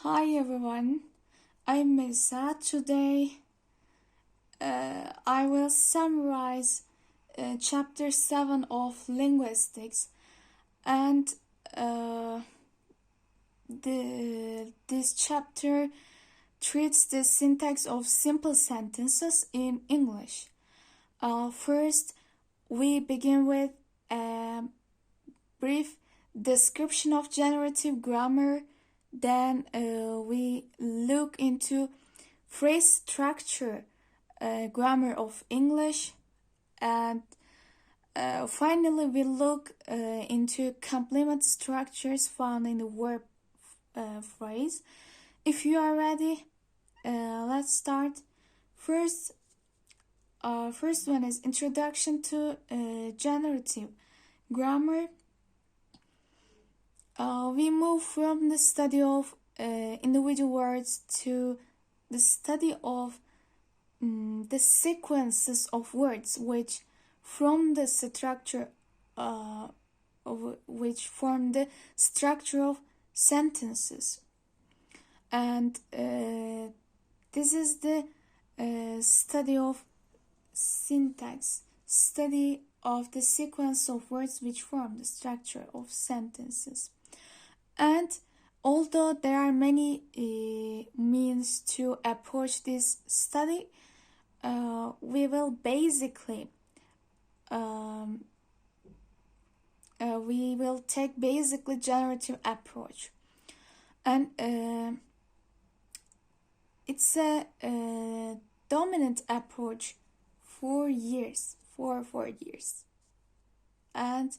Hi everyone, I'm Mesa. Today I will summarize chapter 7 of Linguistics, and this chapter treats the syntax of simple sentences in English. First, we begin with a brief description of generative grammar. Then we look into phrase structure, grammar of English, and finally we look into complement structures found in the verb phrase. If you are ready, let's start. First one is introduction to generative grammar. We move from the study of individual words to the study of the sequences of words which form the structure of sentences, and this is the study of syntax, study of the sequence of words which form the structure of sentences. And although there are many means to approach this study, we will basically take basically generative approach, and it's a dominant approach for 4 years, and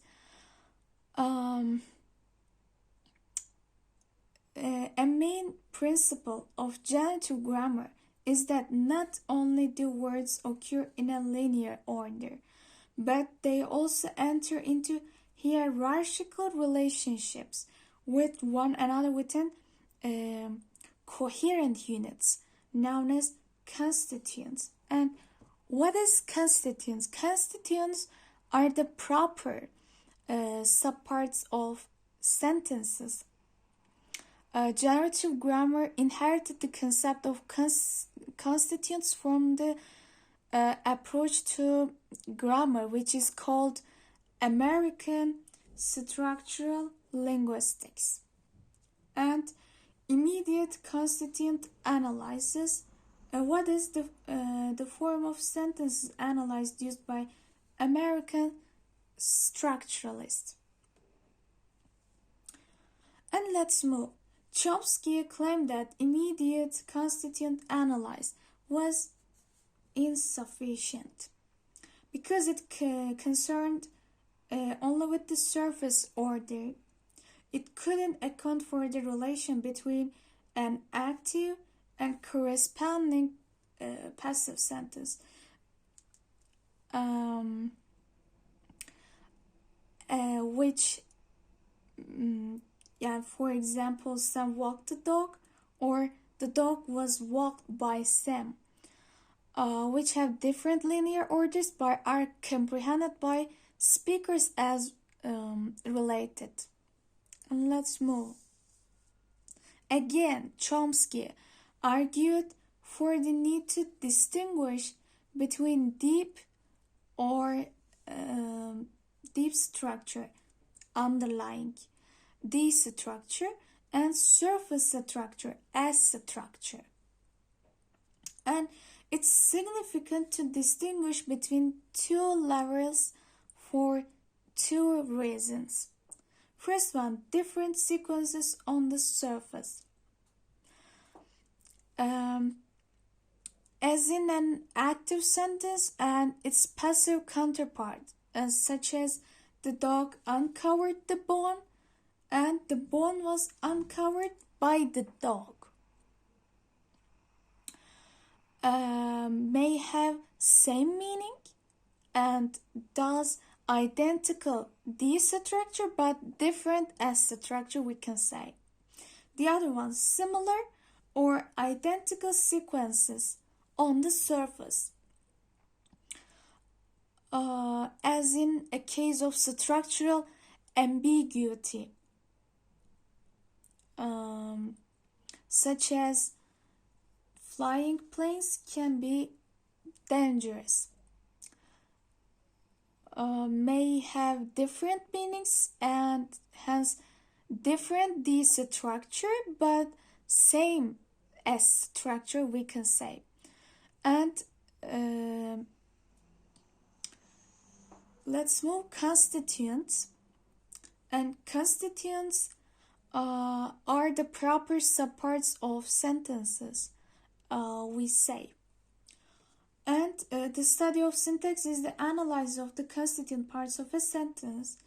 a main principle of generative grammar is that not only do words occur in a linear order, but they also enter into hierarchical relationships with one another within coherent units known as constituents. And what is constituents? Constituents are the proper subparts of sentences. Generative grammar inherited the concept of constituents from the approach to grammar, which is called American structural linguistics. And immediate constituent analysis. What is the form of sentences analyzed used by American structuralists? And let's move. Chomsky claimed that immediate constituent analysis was insufficient because it concerned only with the surface order. It couldn't account for the relation between an active and corresponding passive sentence. Which for example, Sam walked the dog, or the dog was walked by Sam, which have different linear orders but are comprehended by speakers as related. And let's move. Again, Chomsky argued for the need to distinguish between deep structure, underlying D structure, and surface structure, S structure. And it's significant to distinguish between two levels for two reasons. First one, different sequences on the surface. As in an active sentence and its passive counterpart, such as the dog uncovered the bone and the bone was uncovered by the dog, may have same meaning and thus identical D structure but different S structure, we can say. The other one, similar or identical sequences on the surface, as in a case of structural ambiguity. such as flying planes, can be dangerous, may have different meanings and hence different the structure but same as structure, we can say. And let's move constituents. And constituents are the proper subparts of sentences, we say. And the study of syntax is the analysis of the constituent parts of a sentence,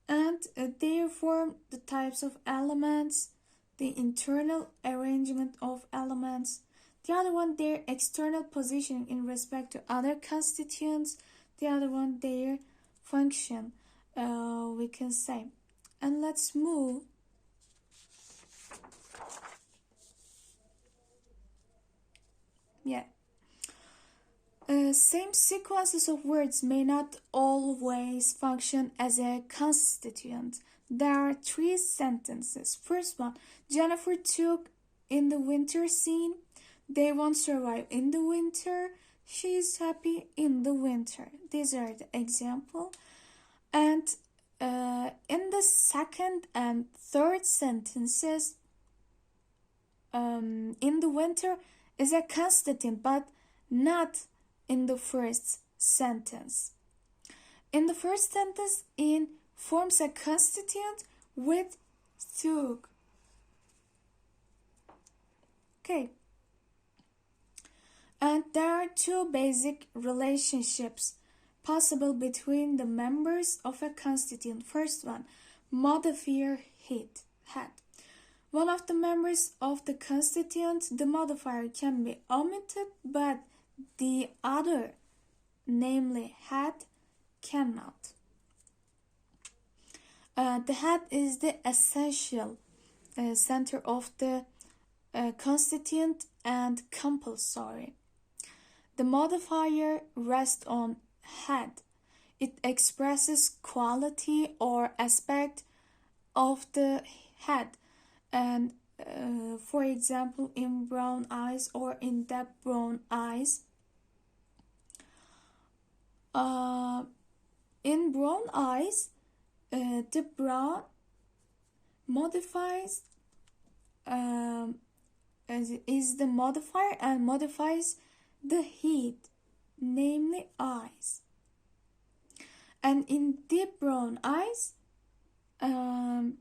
and they form the types of elements, the internal arrangement of elements, the other one their external positioning in respect to other constituents, the other one their function, we can say. And let's move. Same sequences of words may not always function as a constituent. There are three sentences. First one, Jennifer took in the winter scene. They won't survive in the winter. She is happy in the winter. These are the example. And in the second and third sentences, in the winter is a constituent, but not in the first sentence. In the first sentence, in forms a constituent with took. Okay. And there are two basic relationships possible between the members of a constituent. First one, modifier had. One of the members of the constituent, the modifier, can be omitted, but the other, namely had, cannot. The had is the essential center of the constituent and compulsory. The modifier rests on had. It expresses quality or aspect of the had, and for example, in brown eyes or in that brown eyes. In brown eyes, the brown modifies is the modifier and modifies the heat, namely eyes. And in deep brown eyes, the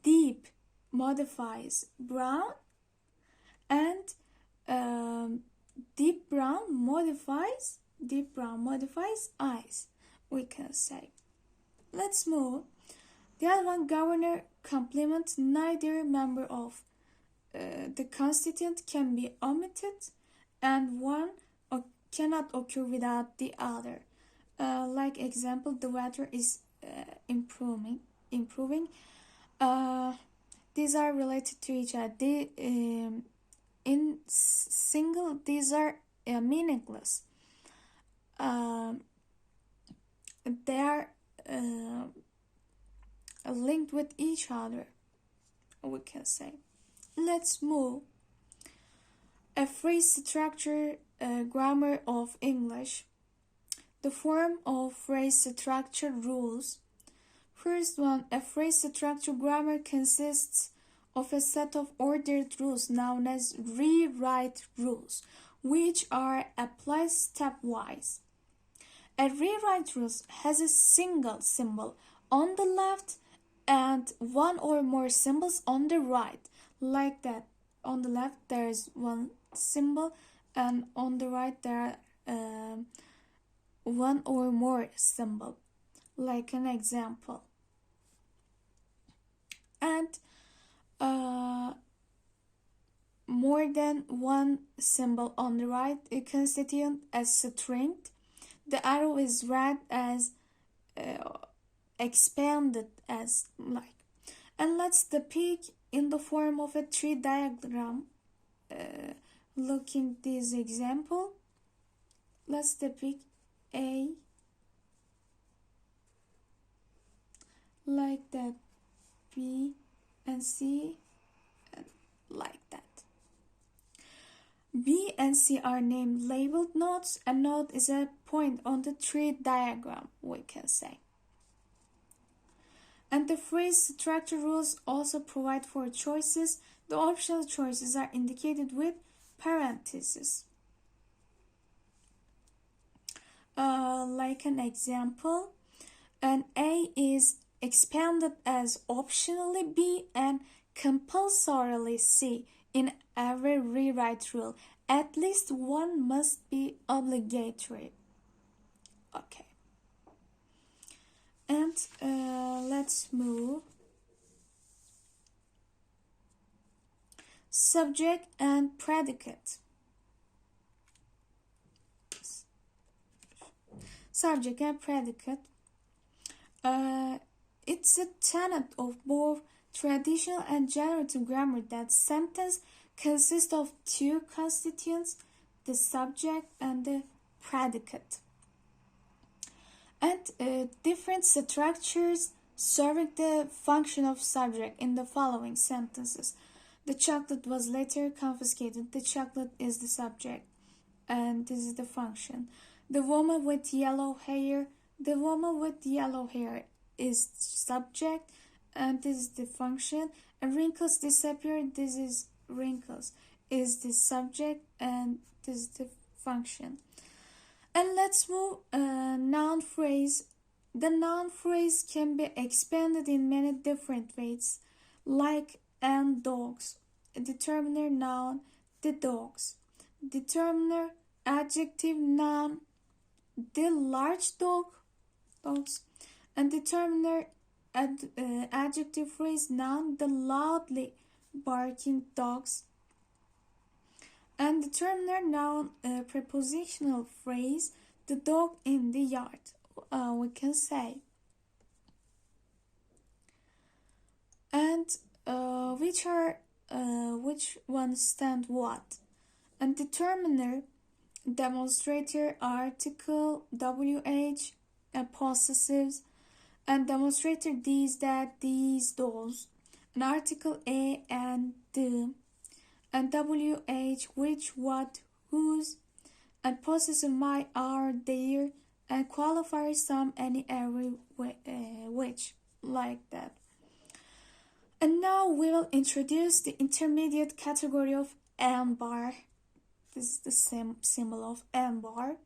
deep modifies brown, and deep brown modifies eyes, we can say. Let's move. The other one, governor complements. Neither member of the constituent can be omitted, and one cannot occur without the other. Like example, the weather is improving. These are related to each other. In single, these are meaningless. They are linked with each other, we can say. Let's move. A phrase structure, grammar of English. The form of phrase structure rules. First one, a phrase structure grammar consists of a set of ordered rules known as rewrite rules, which are applied stepwise. A rewrite rule has a single symbol on the left and one or more symbols on the right. Like that, on the left there is one symbol, and on the right there are one or more symbol, like an example. And more than one symbol on the right constitute a string. The arrow is read as expanded as like. And let's depict in the form of a tree diagram. Looking this example, let's depict A like that, B and C, and like B and C are named labeled nodes. A node is a point on the tree diagram, we can say. And the phrase structure rules also provide for choices. The optional choices are indicated with parentheses. Like an example, an A is expanded as optionally B and compulsorily C in every rewrite rule. At least one must be obligatory. Okay. And let's move. Subject and predicate. Subject and predicate. It's a tenet of both traditional and generative grammar that sentence consists of two constituents, the subject and the predicate, and different structures serving the function of subject in the following sentences. The chocolate was later confiscated. The chocolate is the subject, and this is the function. The woman with yellow hair. The woman with yellow hair is subject, and this is the function. And wrinkles disappear. This is wrinkles is the subject, and this is the function. And let's move noun phrase. The noun phrase can be expanded in many different ways, like and dogs. Determiner noun, the dogs. Determiner adjective noun, the large dogs. And determiner adjective phrase noun, the loudly barking dogs. And determiner noun prepositional phrase, the dog in the yard, we can say. And which ones stand what? And determiner, demonstrator, article, WH, and possessives, and demonstrator these, that, these, those, an article a and the, and WH which, what, whose, and possessive my, our, their, and qualifier some, any, every, which, like that. And now we will introduce the intermediate category of and bar. This is the same symbol of and bar,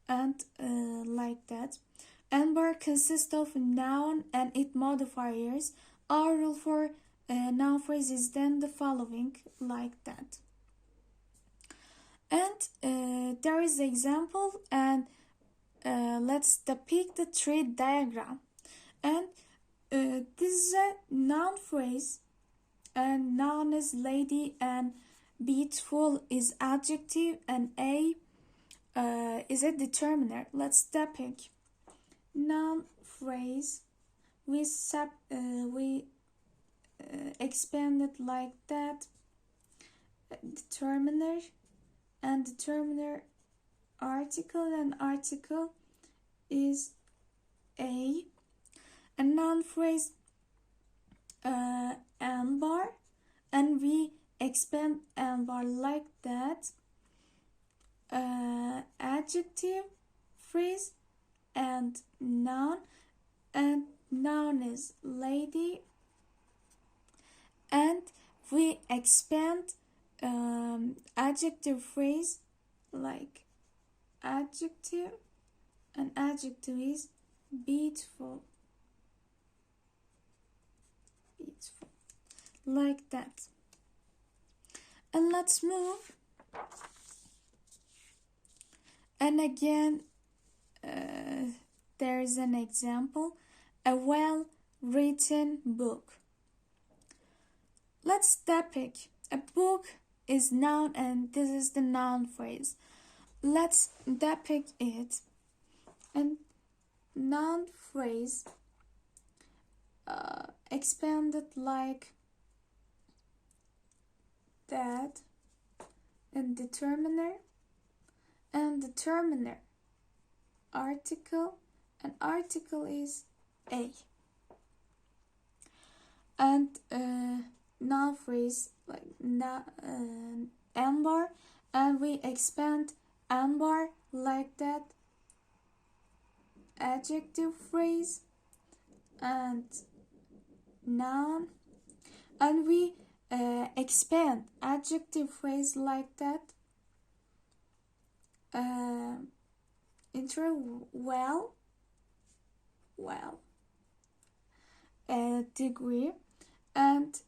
and like that. And bar consists of noun and its modifiers. Our rule for noun phrase is then the following, like that. And there is an example, and let's depict the tree diagram. And this is a noun phrase, and noun is lady, and beautiful is adjective, and a is a determiner. Let's depict noun phrase. We expand it like that. Determiner, and determiner article, and article is a. And noun phrase and bar, and we expand and bar like that. Adjective phrase and noun is lady, and we expand adjective phrase like adjective, and adjective is beautiful, like that. And let's move. And again, there's an example, a well-written book. Let's depict a book is noun, and this is the noun phrase. Let's depict it. And noun phrase expanded like that, and determiner, article, and article is a. And noun phrase like amber, and we expand amber like that. Adjective phrase and noun, and we expand adjective phrase like that. Well, degree, and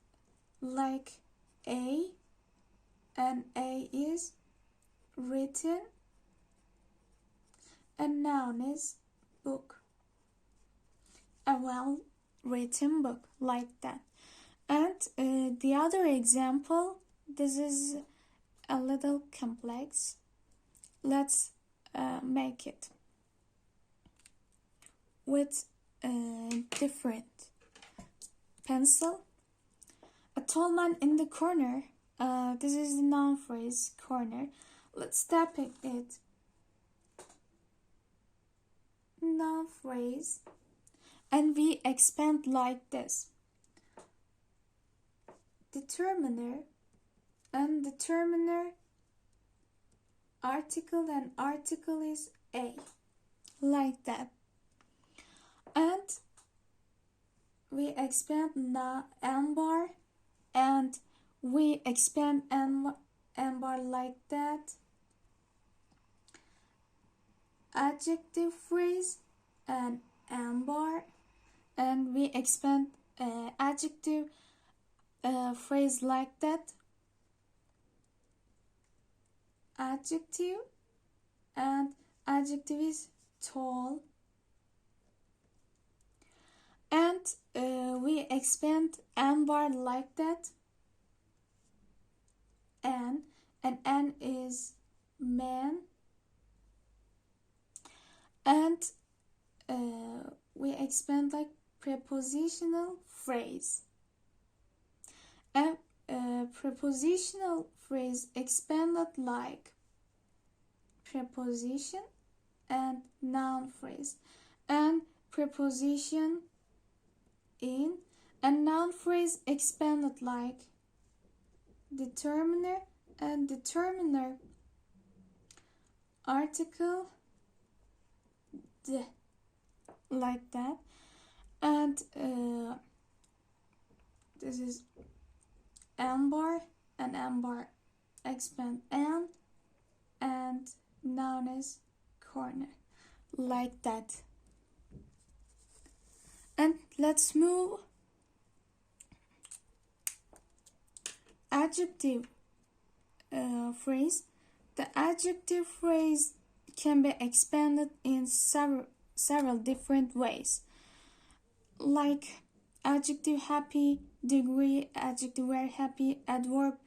like a, and a is written, and noun is book, a well written book like that. And the other example, this is a little complex. Let's make it with different pencil. A tall man in the corner. This is the noun phrase, corner. Let's tap it. Noun phrase, and we expand like this. Determiner, and determiner, article, and article is a, like that. And we expand amber, and we expand amber like that. Adjective phrase and amber, and we expand adjective phrase like that. Adjective, and adjective is tall, and we expand amber like that. And N is man, and we expand like prepositional phrase, and prepositional phrase expanded like preposition and noun phrase, and preposition in, and noun phrase expanded like determiner, and determiner, article, like that. And this is amber, and amber expand and noun is corner, like that. And let's move adjective phrase. The adjective phrase can be expanded in several different ways, like adjective happy, degree, adjective very happy, adverb,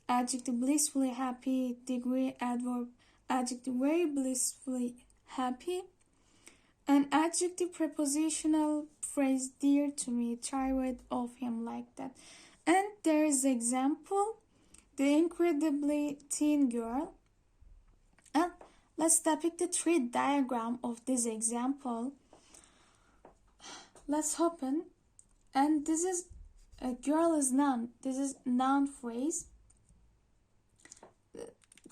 adjective blissfully happy, degree, adverb, adjective very blissfully happy, and adjective prepositional phrase dear to me, tired of him, like that. And there is example, the incredibly teen girl. And let's depict the tree diagram of this example. Let's open, and this is a girl is noun. This is noun phrase.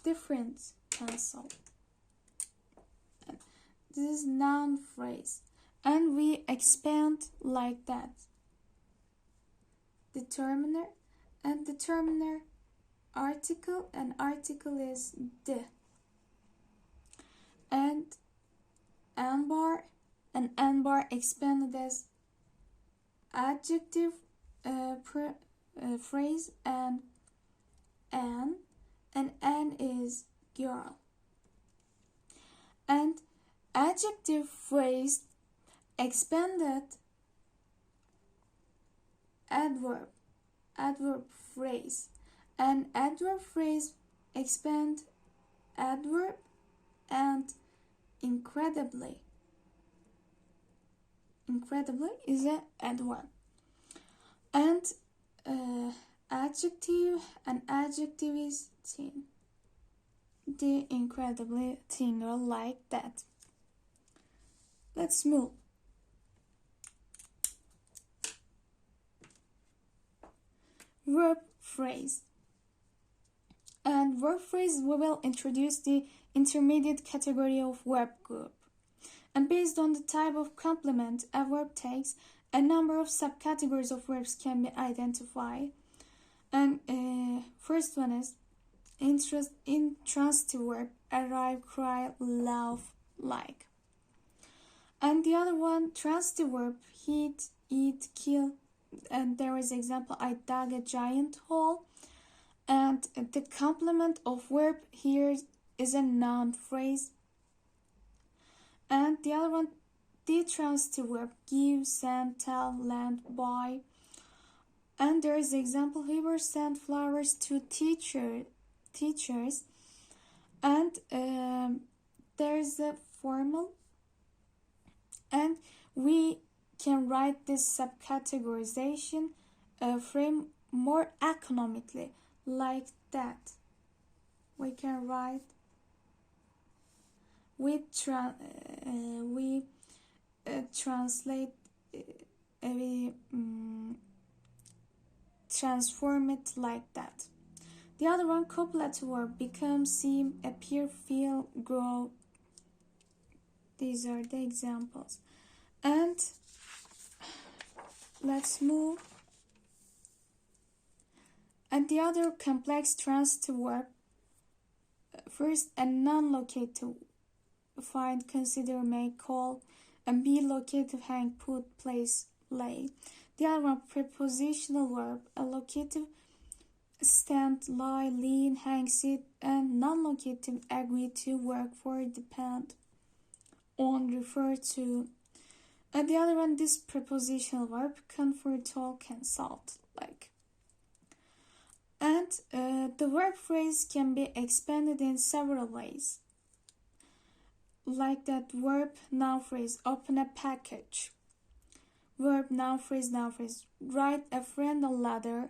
Different pencil. This is noun phrase, and we expand like that. Determiner, and determiner, article, and article is the. And amber, and amber expanded as adjective phrase, and an is girl. And adjective phrase expanded adverb phrase, and adverb phrase expand adverb and incredibly is an adverb. And adjective, and adjective is teen, the incredibly teen girl, like that. Let's move. Verb phrase. And verb phrase, we will introduce the intermediate category of verb group. And based on the type of complement a verb takes, a number of subcategories of verbs can be identified. And first one is intransitive verb, arrive, cry, love, like. And the other one, transitive verb, hit, eat, kill. And there is example, I dug a giant hole. And the complement of verb here is a noun phrase. And the other one, the transitive verb, give, send, tell, lend, buy. And there is example, he will send flowers to teachers. And there is a formal. And we can write this subcategorization frame more economically, like that. We can write, we translate, we transform it like that. The other one, copulative verb, become, seem, appear, feel, grow. These are the examples. And let's move. And the other complex transitive verb, first a non-locative, find, consider, make, call, and be locative, hang, put, place, lay. The other one, prepositional verb, a locative, stand, lie, lean, hang, sit, and non-locative, agree to, work for, depend on, refer to. And the other one, this prepositional verb, comfort, talk, consult, like. And the verb phrase can be expanded in several ways. Like that verb, noun phrase, open a package. Verb, noun phrase, write a friend a letter.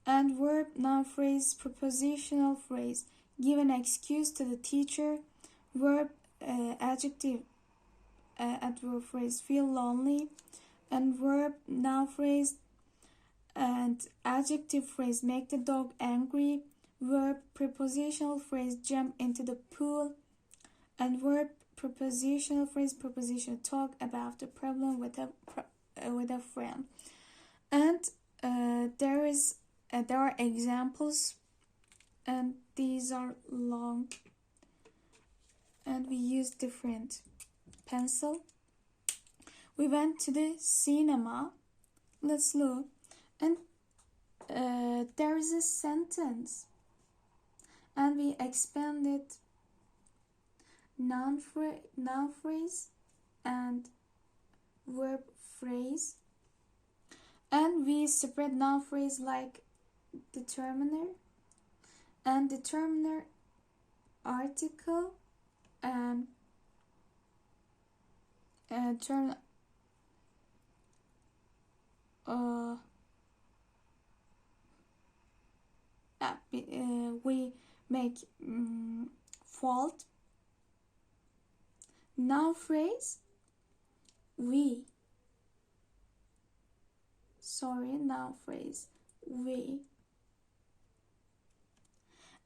And verb, noun phrase, prepositional phrase, give an excuse to the teacher. Verb, adjective, adverb phrase, feel lonely. And verb, noun phrase, and adjective phrase, make the dog angry. Verb, prepositional phrase, jump into the pool. And verb, prepositional phrase, preposition, talk about the problem with a friend. And there are examples, and these are long, and we use different pencil. We went to the cinema. Let's look. And there is a sentence, and we expanded noun phrase and verb phrase, and we separate noun phrase like determiner and determiner, article, and term we make fault. Noun phrase, we. Noun phrase, we.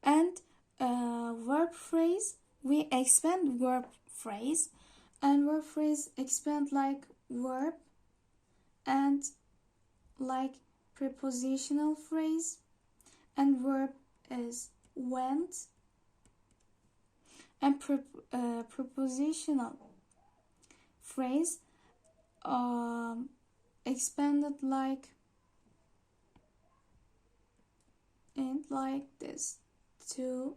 And verb phrase, we expand verb phrase, and verb phrase expand like verb and like prepositional phrase, and verb is went, and prepositional phrase expanded like and like this too.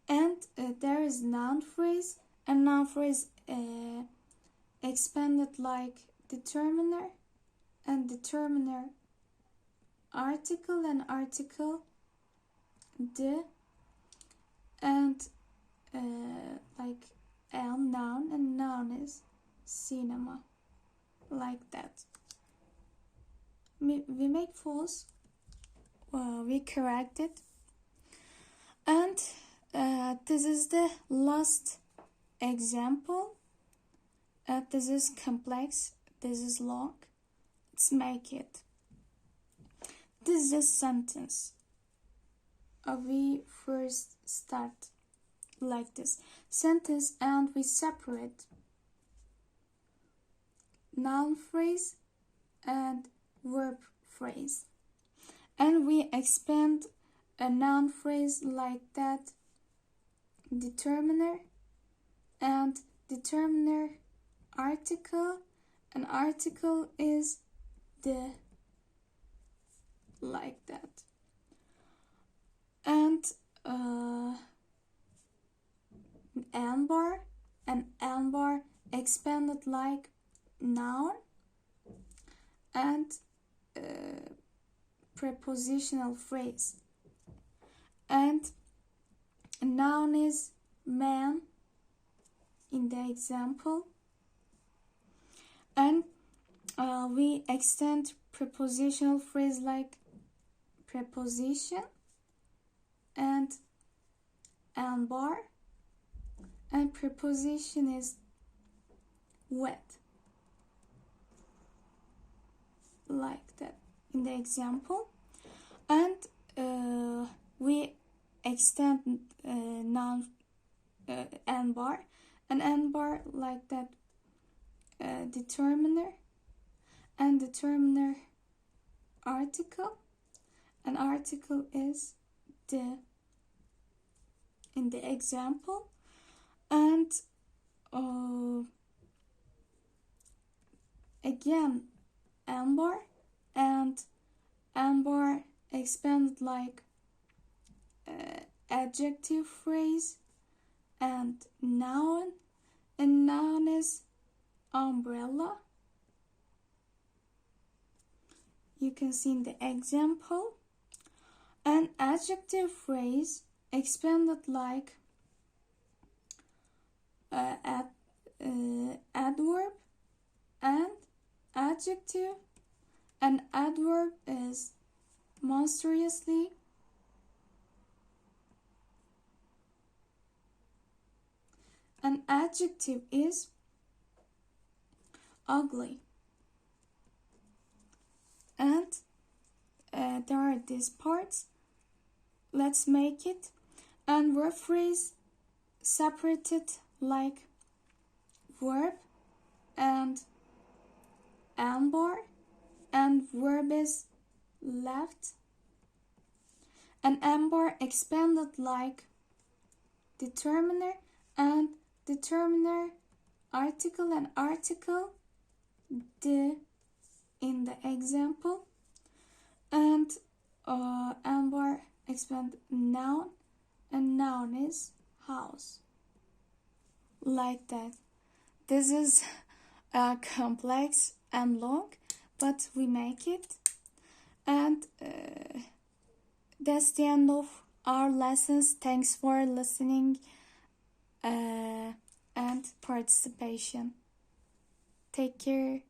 And there is noun phrase, and noun phrase expanded like determiner and determiner, article and article, the, and like L, noun, and noun is cinema, like that. We make false, we correct it. And this is the last example. This is complex, this is long. Let's make it. This is a sentence. we first start like this sentence, and we separate noun phrase and verb phrase, and we expand a noun phrase like that determiner and determiner article, and article is the, like that, and and bar expanded like noun and prepositional phrase, and a noun is man in the example, and we extend prepositional phrase like preposition and bar, and preposition is wet, like that in the example, and we extend noun bar, and bar like that determiner and determiner article, and article is the in the example, and again bar, and bar expanded like adjective phrase and noun is umbrella. You can see in the example, and adjective phrase expanded like adverb and adjective, and adverb is monstrously, and adjective is ugly, and there are these parts. Let's make it. And verb phrase separated like verb and bar, and verb is left, and bar expanded like determiner and determiner article, and article the in the example, and bar expand noun, and noun is house, like that. This is complex and long, but we make it, and that's the end of our lessons. Thanks for listening and participation. Take care.